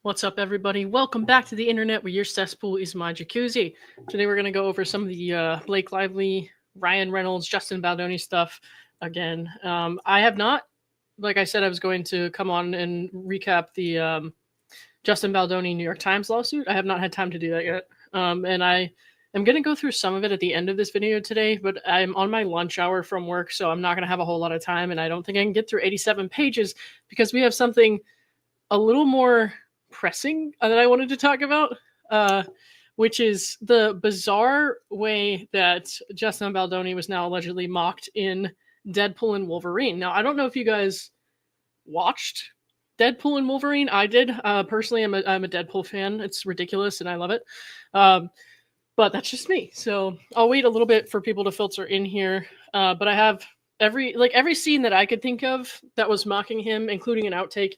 What's up, everybody? Welcome back to the internet where your cesspool is my jacuzzi. Today we're going to go over some of the Blake Lively, Ryan Reynolds, Justin Baldoni stuff again. I have not, like I said, I was going to come on and recap the Justin Baldoni New York Times lawsuit. I have not had time to do that yet. And I am going to go through some of it at the end of this video today, but I'm on my lunch hour from work, so I'm not going to have a whole lot of time, and I don't think I can get through 87 pages because we have something a little more pressing that I wanted to talk about, which is the bizarre way that Justin Baldoni was now allegedly mocked in Deadpool and Wolverine. Now, I don't know if you guys watched Deadpool and Wolverine. I did. Personally, I'm a Deadpool fan. It's ridiculous, and I love it. But that's just me. So I'll wait a little bit for people to filter in here. But I have every scene that I could think of that was mocking him, including an outtake.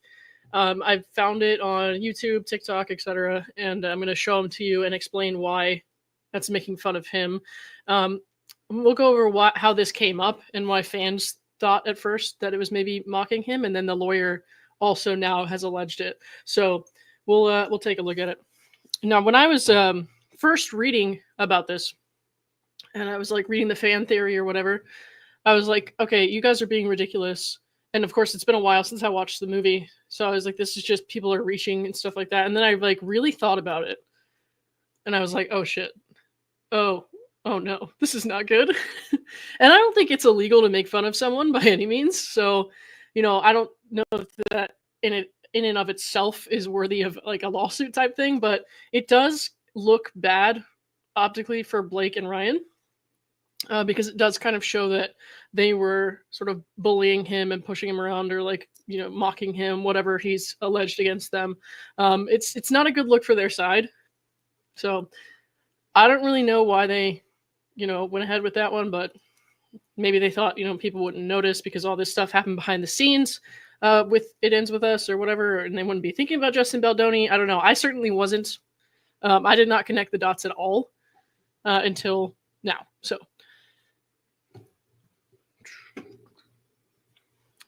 I've found it on YouTube, TikTok, etc., and I'm going to show them to you and explain why that's making fun of him. We'll go over how this came up and why fans thought at first that it was maybe mocking him, and then the lawyer also now has alleged it. So we'll take a look at it. Now, when I was first reading about this, and I was like reading the fan theory or whatever, I was like, okay, you guys are being ridiculous. And of course, it's been a while since I watched the movie, so I was like, this is just people are reaching and stuff like that. And then I like really thought about it, and I was like, oh shit, oh no, this is not good. And I don't think it's illegal to make fun of someone by any means. So, I don't know if that in and of itself is worthy of like a lawsuit type thing, but it does look bad optically for Blake and Ryan. Because it does kind of show that they were sort of bullying him and pushing him around, or like, mocking him, whatever he's alleged against them. It's not a good look for their side. So I don't really know why they, went ahead with that one, but maybe they thought, people wouldn't notice because all this stuff happened behind the scenes with It Ends With Us or whatever, and they wouldn't be thinking about Justin Baldoni. I don't know. I certainly wasn't. I did not connect the dots at all until now. So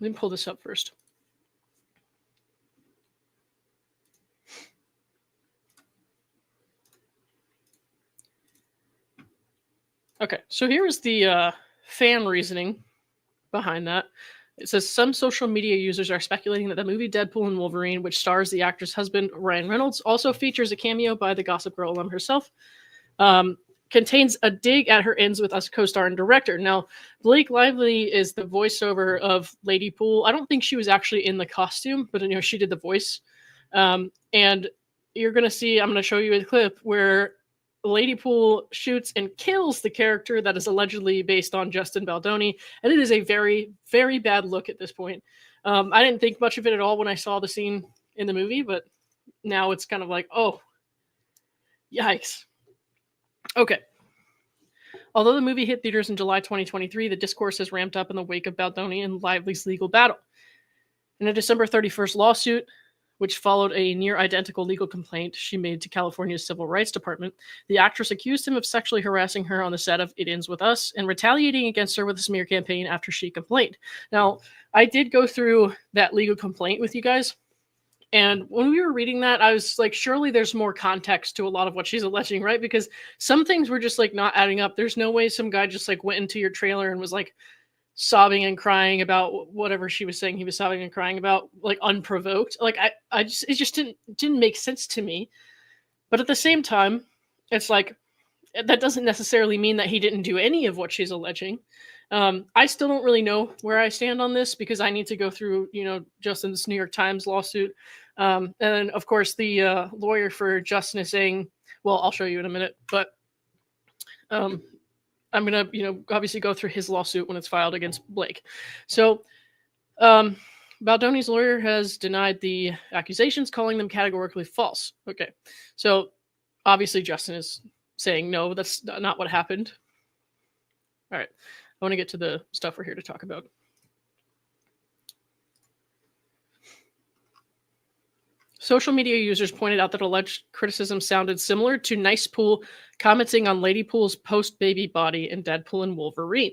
let me pull this up first. Okay, so here is the fan reasoning behind that. It says some social media users are speculating that the movie Deadpool and Wolverine, which stars the actor's husband, Ryan Reynolds, also features a cameo by the Gossip Girl alum herself, contains a dig at her Ends With Us co-star and director. Now, Blake Lively is the voiceover of Lady Pool. I don't think she was actually in the costume, but she did the voice. And you're going to see, I'm going to show you a clip where Lady Pool shoots and kills the character that is allegedly based on Justin Baldoni. And it is a very, very bad look at this point. I didn't think much of it at all when I saw the scene in the movie, but now it's kind of like, oh, yikes. Okay. Although the movie hit theaters in July 2023, the discourse has ramped up in the wake of Baldoni and Lively's legal battle. In a December 31st lawsuit, which followed a near-identical legal complaint she made to California's Civil Rights Department, the actress accused him of sexually harassing her on the set of It Ends With Us and retaliating against her with a smear campaign after she complained. Now, I did go through that legal complaint with you guys, and when we were reading that, I was like, surely there's more context to a lot of what she's alleging, right? Because some things were just like not adding up. There's no way some guy just like went into your trailer and was like sobbing and crying about whatever she was saying he was sobbing and crying about, like unprovoked. Like it just didn't make sense to me. But at the same time, it's like that doesn't necessarily mean that he didn't do any of what she's alleging. I still don't really know where I stand on this because I need to go through, Justin's New York Times lawsuit. And then, of course, the lawyer for Justin is saying, well, I'll show you in a minute, but I'm going to, obviously go through his lawsuit when it's filed against Blake. So Baldoni's lawyer has denied the accusations, calling them categorically false. Okay. So obviously Justin is saying, no, that's not what happened. All right. I want to get to the stuff we're here to talk about. Social media users pointed out that alleged criticism sounded similar to Nicepool commenting on Lady Pool's post-baby body in Deadpool and Wolverine.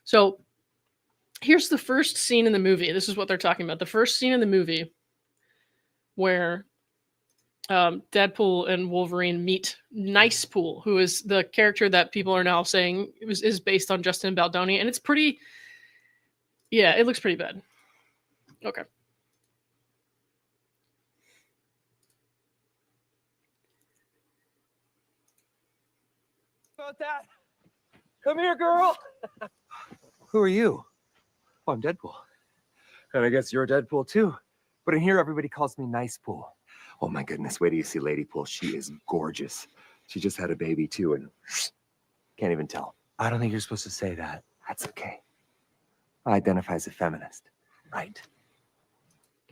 So here's the first scene in the movie. This is what they're talking about. The first scene in the movie where Deadpool and Wolverine meet Nicepool, who is the character that people are now saying is based on Justin Baldoni, and it's pretty. Yeah, it looks pretty bad. Okay. About that. Come here, girl. Who are you? Oh, I'm Deadpool. And I guess you're Deadpool too. But in here, everybody calls me Nicepool. Oh my goodness, wait till you see Ladypool. She is gorgeous. She just had a baby too, and can't even tell. I don't think you're supposed to say that. That's okay. I identify as a feminist, right?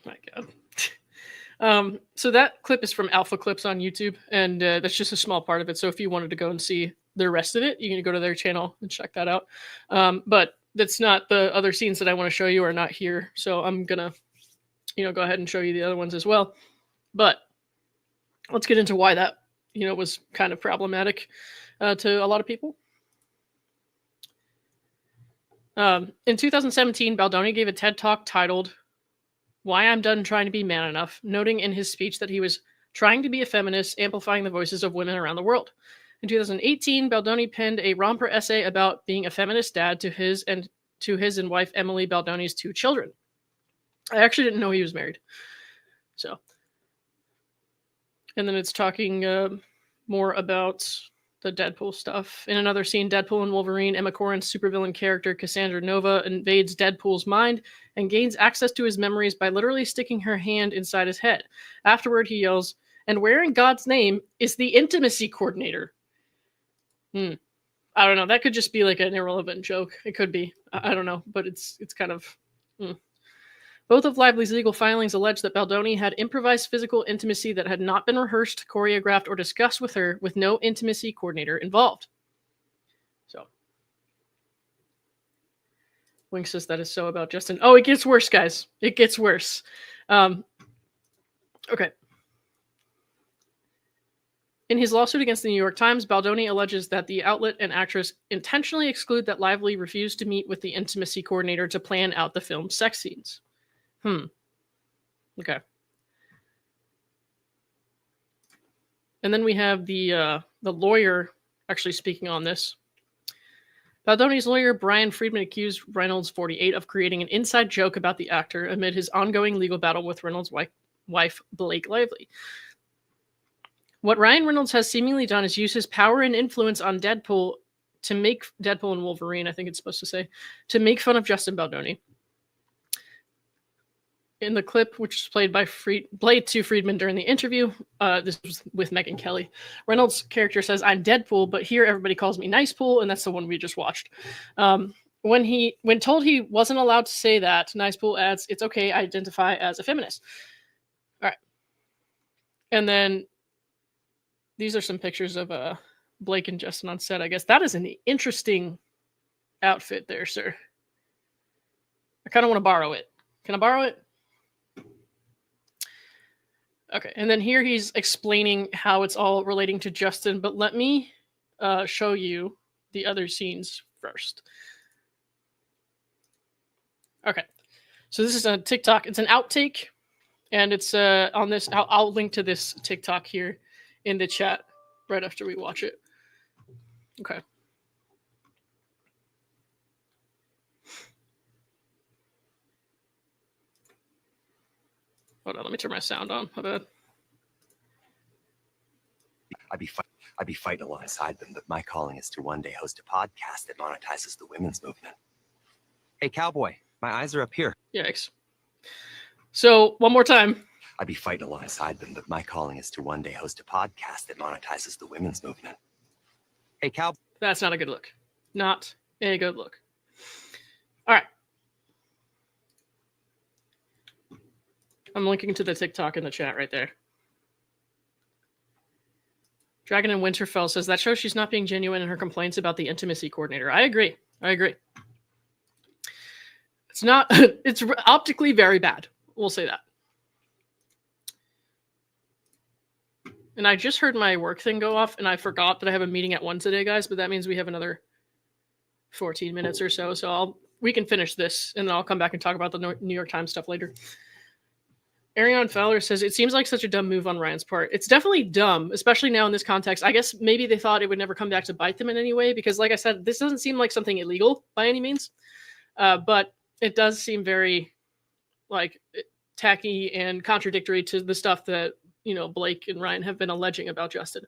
My God. So that clip is from Alpha Clips on YouTube, and that's just a small part of it. So if you wanted to go and see the rest of it, you can go to their channel and check that out. But that's not the other scenes that I want to show you are not here. So I'm gonna, go ahead and show you the other ones as well. But let's get into why that, was kind of problematic to a lot of people. In 2017, Baldoni gave a TED Talk titled "Why I'm Done Trying to Be Man Enough," noting in his speech that he was trying to be a feminist, amplifying the voices of women around the world. In 2018, Baldoni penned a romper essay about being a feminist dad to his and wife Emily Baldoni's 2 children. I actually didn't know he was married. So, and then it's talking more about the Deadpool stuff. In another scene, Deadpool and Wolverine, Emma Corrin's supervillain character Cassandra Nova invades Deadpool's mind and gains access to his memories by literally sticking her hand inside his head. Afterward, he yells, "And where in God's name is the intimacy coordinator?" I don't know. That could just be like an irrelevant joke. It could be. I don't know. But it's kind of... Both of Lively's legal filings allege that Baldoni had improvised physical intimacy that had not been rehearsed, choreographed, or discussed with her, with no intimacy coordinator involved. So, Wink says that is so about Justin. Oh, it gets worse, guys. It gets worse. Okay. In his lawsuit against the New York Times, Baldoni alleges that the outlet and actress intentionally exclude that Lively refused to meet with the intimacy coordinator to plan out the film's sex scenes. Okay. And then we have the lawyer actually speaking on this. Baldoni's lawyer, Brian Friedman, accused Reynolds, 48, of creating an inside joke about the actor amid his ongoing legal battle with Reynolds' wife, Blake Lively. What Ryan Reynolds has seemingly done is use his power and influence on Deadpool to make Deadpool and Wolverine, I think it's supposed to say, to make fun of Justin Baldoni. In the clip, which was played by played to Friedman during the interview, this was with Megyn Kelly. Reynolds' character says, "I'm Deadpool, but here everybody calls me Nicepool," and that's the one we just watched. When told he wasn't allowed to say that, Nicepool adds, "It's okay, I identify as a feminist." All right. And then these are some pictures of Blake and Justin on set, I guess. That is an interesting outfit there, sir. I kind of want to borrow it. Can I borrow it? Okay, and then here he's explaining how it's all relating to Justin, but let me show you the other scenes first. Okay, so this is a TikTok. It's an outtake, and it's on this. I'll link to this TikTok here in the chat right after we watch it. Okay. Hold on, let me turn my sound on. My bad. I'd be fighting alongside them, but my calling is to one day host a podcast that monetizes the women's movement. Hey, cowboy, my eyes are up here. Yikes. So, one more time. I'd be fighting alongside them, but my calling is to one day host a podcast that monetizes the women's movement. Hey, cowboy. That's not a good look. Not a good look. All right. I'm linking to the TikTok in the chat right there. Dragon in Winterfell says that shows she's not being genuine in her complaints about the intimacy coordinator. I agree. It's not, it's optically very bad. We'll say that. And I just heard my work thing go off, and I forgot that I have a meeting at 1 today, guys, but that means we have another 14 minutes or so. So we can finish this, and then I'll come back and talk about the New York Times stuff later. Ariane Fowler says, it seems like such a dumb move on Ryan's part. It's definitely dumb, especially now in this context. I guess maybe they thought it would never come back to bite them in any way, because like I said, this doesn't seem like something illegal by any means. But it does seem very like tacky and contradictory to the stuff that, you know, Blake and Ryan have been alleging about Justin.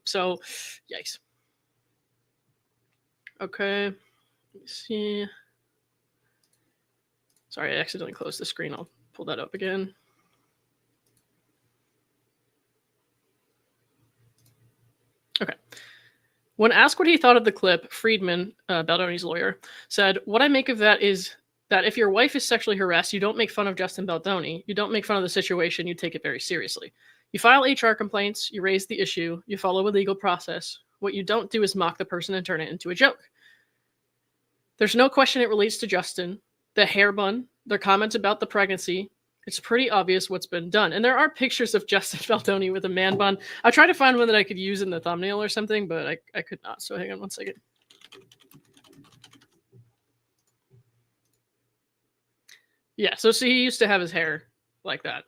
So yikes. Okay. Let me see. Sorry, I accidentally closed the screen. I'll pull that up again. Okay. When asked what he thought of the clip, Friedman, Baldoni's lawyer, said, "What I make of that is that if your wife is sexually harassed, you don't make fun of Justin Baldoni. You don't make fun of the situation. You take it very seriously. You file HR complaints. You raise the issue. You follow a legal process. What you don't do is mock the person and turn it into a joke. There's no question it relates to Justin. The hair bun, their comments about the pregnancy. It's pretty obvious what's been done." And there are pictures of Justin Baldoni with a man bun. I tried to find one that I could use in the thumbnail or something, but I could not. So hang on one second. Yeah, so see, he used to have his hair like that.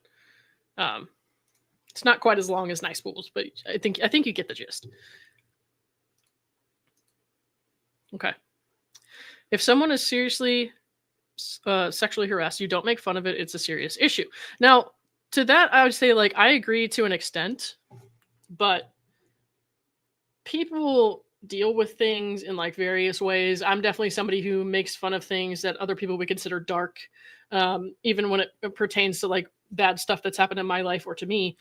It's not quite as long as Nicepool's, but I think you get the gist. Okay. If someone is seriously sexually harassed, you don't make fun of it. It's a serious issue. Now, to that, I would say, like, I agree to an extent, but people deal with things in like various ways. I'm definitely somebody who makes fun of things that other people would consider dark, even when it pertains to like bad stuff that's happened in my life or to me.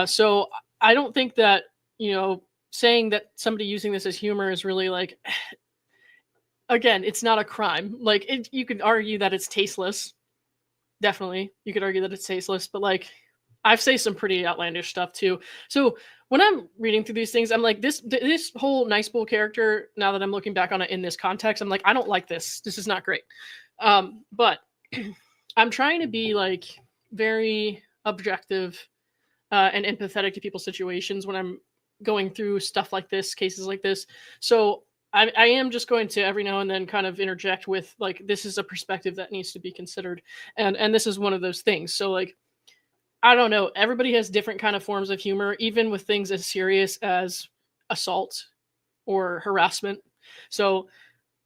So I don't think that, you know, saying that somebody using this as humor is really like, again, it's not a crime. Like, you could argue that it's tasteless. Definitely, you could argue that it's tasteless, but like, I've said some pretty outlandish stuff too. So when I'm reading through these things, I'm like, this whole Nicepool character, now that I'm looking back on it in this context, I'm like, I don't like this. This is not great. But I'm trying to be like very objective and empathetic to people's situations when I'm going through stuff like this, cases like this. So I am just going to every now and then kind of interject with like, this is a perspective that needs to be considered. And this is one of those things. So like, I don't know. Everybody has different kind of forms of humor, even with things as serious as assault or harassment. So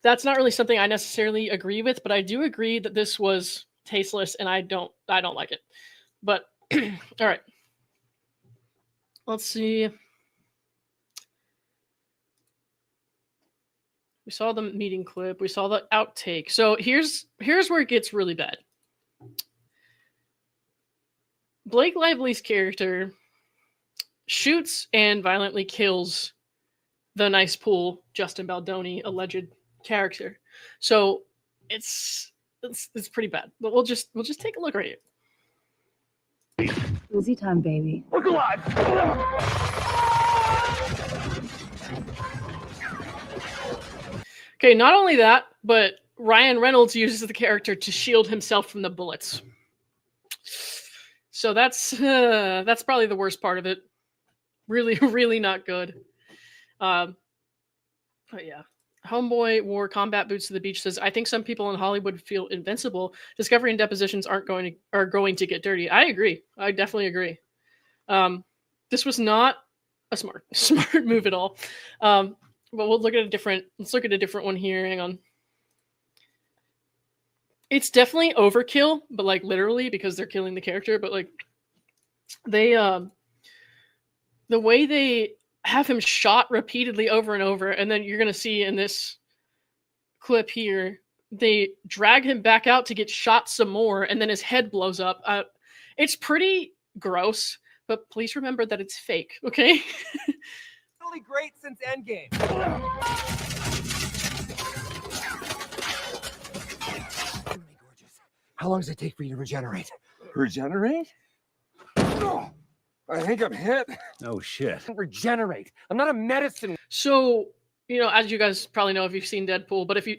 that's not really something I necessarily agree with, but I do agree that this was tasteless and I don't like it. But all right. Let's see. We saw the meeting clip. We saw the outtake. So here's where it gets really bad. Blake Lively's character shoots and violently kills the Nicepool Justin Baldoni alleged character. So it's pretty bad. But we'll just take a look right here. Jacuzzi time, baby. Look alive! Okay, not only that, but Ryan Reynolds uses the character to shield himself from the bullets. So that's probably the worst part of it. Really, really not good. But yeah. Homeboy wore combat boots to the beach says, "I think some people in Hollywood feel invincible. Discovery and depositions are going to get dirty." I agree. I definitely agree. This was not a smart move at all. But let's look at a different one here. Hang on. It's definitely overkill, but like literally because they're killing the character, but like they the way they have him shot repeatedly over and over, and then you're gonna see in this clip here, they drag him back out to get shot some more, and then his head blows up. It's pretty gross, but please remember that it's fake, okay? Really great since Endgame. Gorgeous. How long does it take for you to regenerate? Regenerate? Oh, I think I'm hit. Oh shit. Regenerate. I'm not a medicine. So, you know, as you guys probably know if you've seen Deadpool, but if you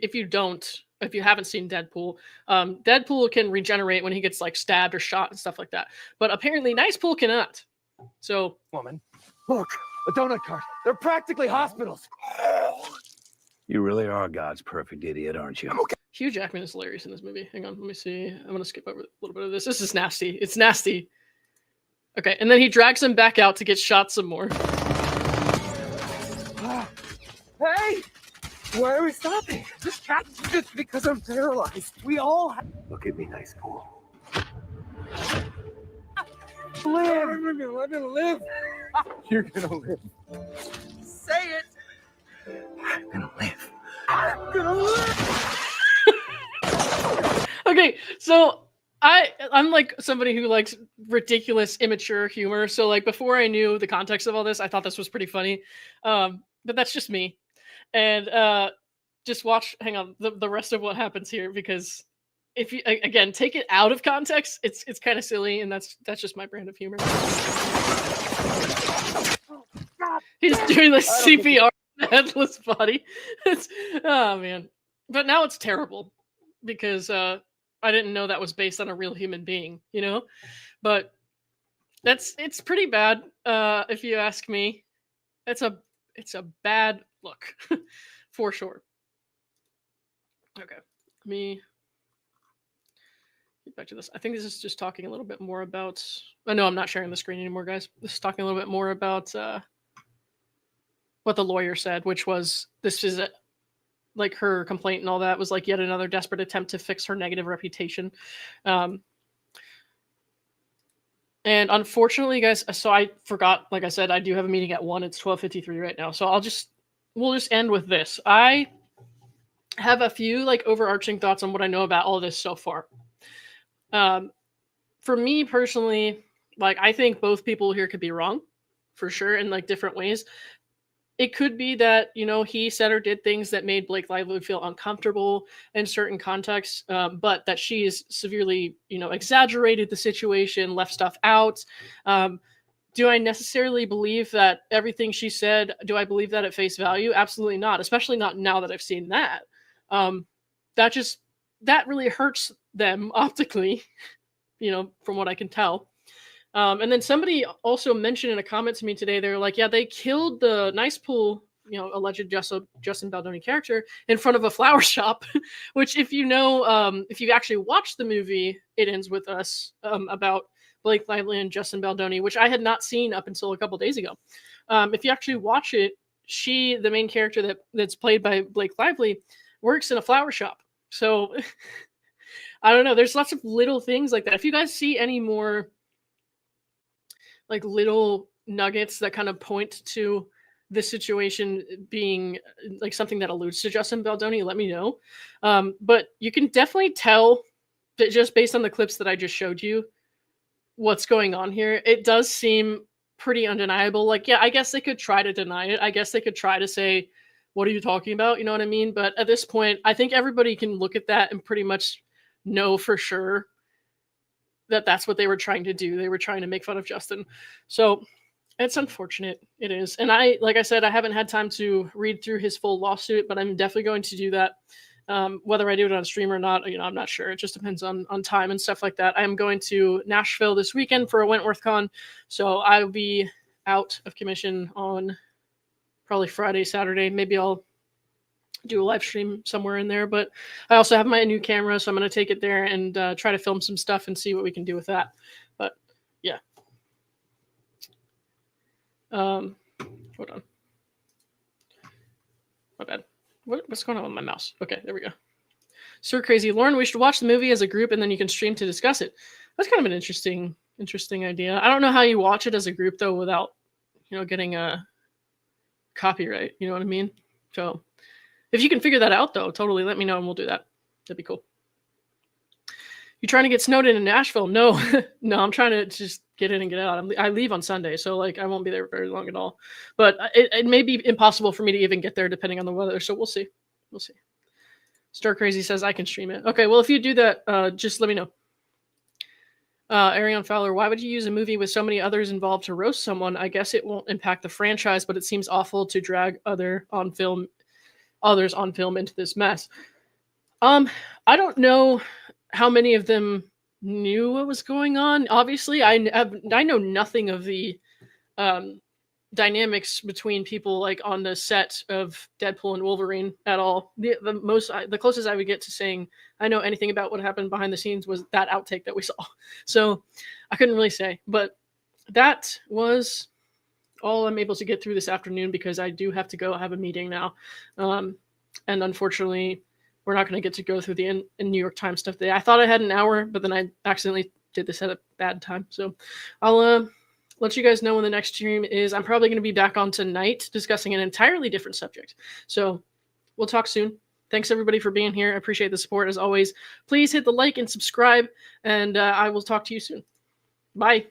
haven't seen Deadpool, Deadpool can regenerate when he gets like stabbed or shot and stuff like that. But apparently Nicepool cannot. So, Woman, look, a donut cart. They're practically hospitals. You really are God's perfect idiot, aren't you? I'm okay. Hugh Jackman is hilarious in this movie. Hang on, let me see. I'm gonna skip over a little bit of this. This is nasty. It's nasty. Okay, and then he drags him back out to get shot some more. Hey! Why are we stopping? This cat just because I'm paralyzed. We all have... Look at me, Nicepool. Live! I'm gonna live. You're gonna live. Say it. I'm gonna live. I'm gonna live. Okay, so I'm like somebody who likes ridiculous, immature humor. So like before I knew the context of all this, I thought this was pretty funny. But that's just me. And just watch, hang on, the rest of what happens here, because if you again take it out of context, it's kind of silly, and that's just my brand of humor. He's doing the CPR on the headless body. Oh man. But now it's terrible because I didn't know that was based on a real human being, you know? But it's pretty bad, if you ask me. It's a bad look for sure. Okay, let me get back to this. I think this is just talking a little bit more about. Oh no, I'm not sharing the screen anymore, guys. This is talking a little bit more about what the lawyer said, which was this is like her complaint and all that was like yet another desperate attempt to fix her negative reputation. And unfortunately, guys, so I forgot, like I said, I do have a meeting at 1. It's 12:53 right now. So we'll just end with this. I have a few like overarching thoughts on what I know about all this so far. For me personally, like I think both people here could be wrong for sure in like different ways. It could be that, you know, he said or did things that made Blake Lively feel uncomfortable in certain contexts, but that she is severely, you know, exaggerated the situation, left stuff out. Do I necessarily believe that everything she said, do I believe that at face value? Absolutely not, especially not now that I've seen that. That really hurts them optically, you know, from what I can tell. And then somebody also mentioned in a comment to me today, they're like, yeah, they killed the Nicepool, you know, alleged Justin Baldoni character in front of a flower shop, which if you know, if you actually watched the movie, It Ends With Us, about Blake Lively and Justin Baldoni, which I had not seen up until a couple days ago. If you actually watch it, the main character that's played by Blake Lively, works in a flower shop. So I don't know. There's lots of little things like that. If you guys see any more like little nuggets that kind of point to this situation being like something that alludes to Justin Baldoni, let me know. But you can definitely tell that just based on the clips that I just showed you, what's going on here. It does seem pretty undeniable. Like, yeah, I guess they could try to deny it. I guess they could try to say, what are you talking about? You know what I mean? But at this point, I think everybody can look at that and pretty much know for sure that that's what they were trying to do. They were trying to make fun of Justin. So it's unfortunate. It is. And like I said, I haven't had time to read through his full lawsuit, but I'm definitely going to do that. Whether I do it on stream or not, you know, I'm not sure. It just depends on time and stuff like that. I'm going to Nashville this weekend for a Wentworth Con. So I'll be out of commission on probably Friday, Saturday. Maybe I'll do a live stream somewhere in there, but I also have my new camera, so I'm going to take it there and try to film some stuff and see what we can do with that. But yeah. Hold on. My bad. What's going on with my mouse? Okay, there we go. Sir Crazy Lauren, we should watch the movie as a group and then you can stream to discuss it. That's kind of an interesting idea. I don't know how you watch it as a group though without, you know, getting a copyright. You know what I mean? So if you can figure that out though, totally let me know and we'll do that. That'd be cool. You trying to get snowed in Nashville? No, no, I'm trying to just get in and get out. I leave on Sunday, so like I won't be there very long at all. But it may be impossible for me to even get there depending on the weather. So we'll see. We'll see. Star Crazy says I can stream it. Okay, well if you do that, just let me know. Ariane Fowler, why would you use a movie with so many others involved to roast someone? I guess it won't impact the franchise, but it seems awful to drag others on film into this mess. I don't know how many of them knew what was going on. Obviously, I know nothing of the dynamics between people like on the set of Deadpool and Wolverine at all. The closest I would get to saying I know anything about what happened behind the scenes was that outtake that we saw. So I couldn't really say, but that was all I'm able to get through this afternoon because I do have to go have a meeting now. And unfortunately, we're not going to get to go through the in New York Times stuff today. I thought I had an hour, but then I accidentally did this at a bad time. So I'll let you guys know when the next stream is. I'm probably going to be back on tonight discussing an entirely different subject. So we'll talk soon. Thanks everybody for being here. I appreciate the support as always. Please hit the like and subscribe, and I will talk to you soon. Bye.